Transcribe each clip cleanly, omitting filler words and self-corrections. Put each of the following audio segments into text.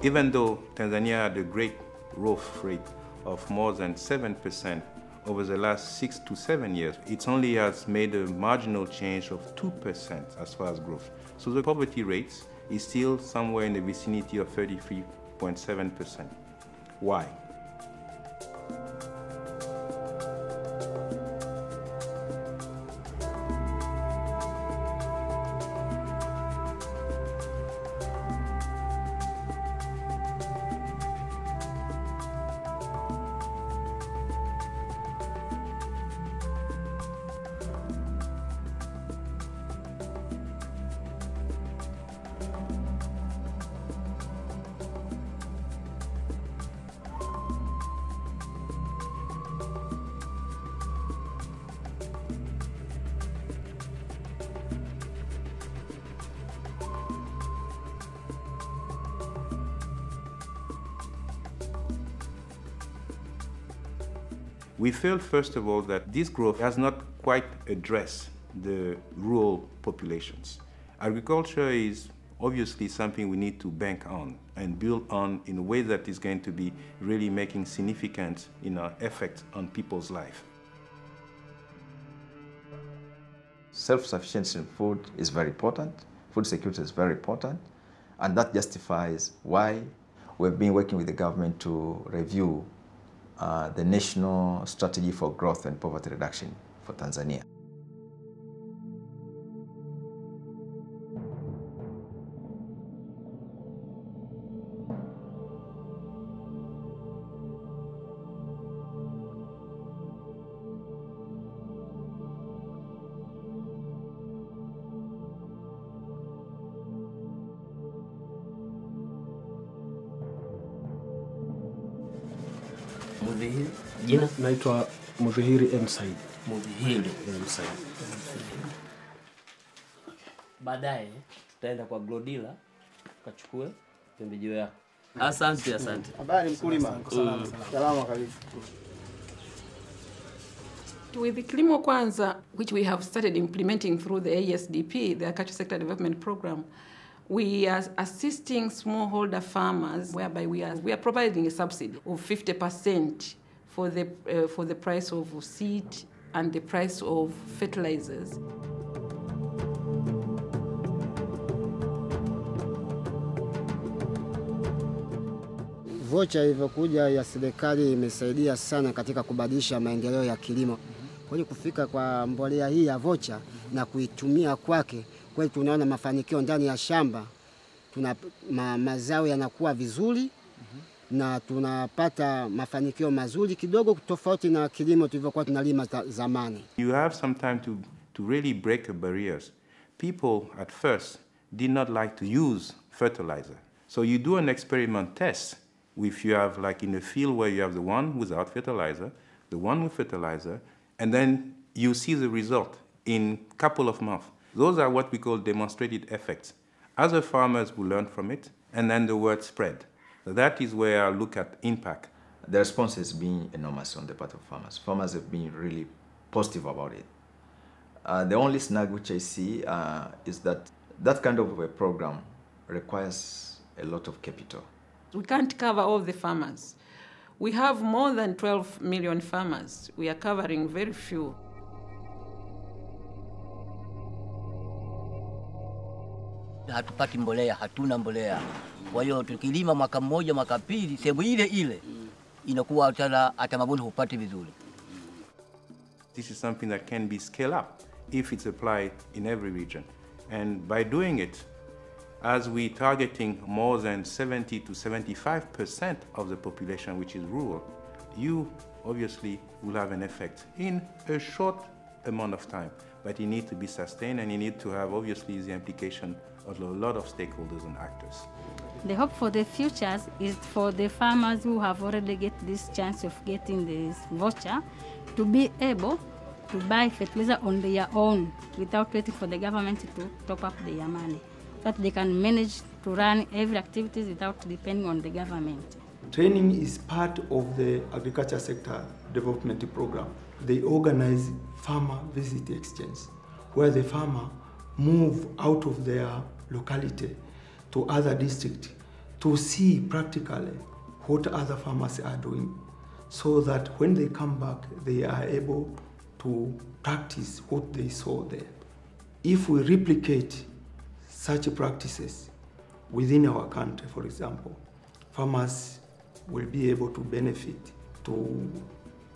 Even though Tanzania had a great growth rate of more than 7% over the last 6 to 7 years, it only has made a marginal change of 2% as far as growth. So the poverty rate is still somewhere in the vicinity of 33.7%. Why? We felt, first of all, that this growth has not quite addressed the rural populations. Agriculture is obviously something we need to bank on and build on in a way that is going to be really making significant effect on people's life. Self-sufficiency in food is very important. Food security is very important. And that justifies why we've been working with the government to review the National Strategy for Growth and Poverty Reduction for Tanzania. Jina? Naitwa Mudhihiri M. Said. Mudhihiri M. Said. Baadaye tutaenda kwa Glodila tukachukue pembejeo yako. Asante, asante. Habari mkulima. Salama kabisa. With the Kilimo Kwanza, which we have started implementing through the ASDP, the Agriculture Sector Development Program, we are assisting smallholder farmers, whereby we are providing a subsidy of 50% for the price of seed and the price of fertilizers. Vocha ilivyokuja ya serikali imesaidia sana katika kubadilisha maendeleo ya kilimo. Kwa hiyo kufika kwa mbolea hii ya vocha na kuitumia kwake, kwa hiyo tunaona mafanikio ndani ya shamba. Mazao yanakuwa vizuri na tunapata mafanikio mazuri kidogo tofauti na kilimo tulivyokuwa tunalima zamani. You have some time to really break the barriers. People at first did not like to use fertilizer. So you do an experiment test if you have, like in a field where you have the one without fertilizer, the one with fertilizer, and then you see the result in a couple of months. Those are what we call demonstrated effects. Other farmers will learn from it, and then the word spread. So that is where I look at impact. The response has been enormous on the part of farmers. Farmers have been really positive about it. The only snag which I see is that kind of a program requires a lot of capital. We can't cover all the farmers. We have more than 12 million farmers. We are covering very few. Hatupati mbolea, hatuna mbolea. Kwa hiyo tukilima mwaka mmoja, mwaka pili, sehemu ile ile inakuwa hata mavuno hupati vizuri. This is something that can be scaled up if it's applied in every region. And by doing it, as we're targeting more than 70 to 75% of the population which is rural, you obviously will have an effect in a short amount of time. But you need to be sustained, and you need to have obviously the implication of a lot of stakeholders and actors. The hope for the future is for the farmers who have already get this chance of getting this voucher to be able to buy fertilizer on their own without waiting for the government to top up their money, so that they can manage to run every activities without depending on the government. Training is part of the Agriculture Sector Development Program. They organize farmer visit exchange, where the farmer move out of their locality to other districts to see practically what other farmers are doing, so that when they come back, they are able to practice what they saw there. If we replicate such practices within our country, for example, farmers will be able to benefit, to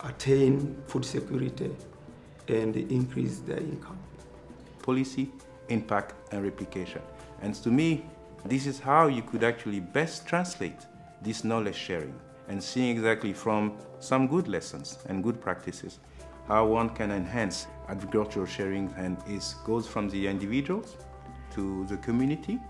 attain food security and increase their income. Policy, impact, and replication. And to me, this is how you could actually best translate this knowledge sharing and seeing exactly from some good lessons and good practices how one can enhance agricultural sharing, and it goes from the individuals to the community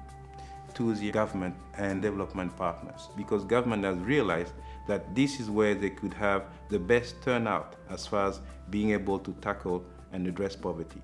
to the government and development partners, because government has realized that this is where they could have the best turnout as far as being able to tackle and address poverty.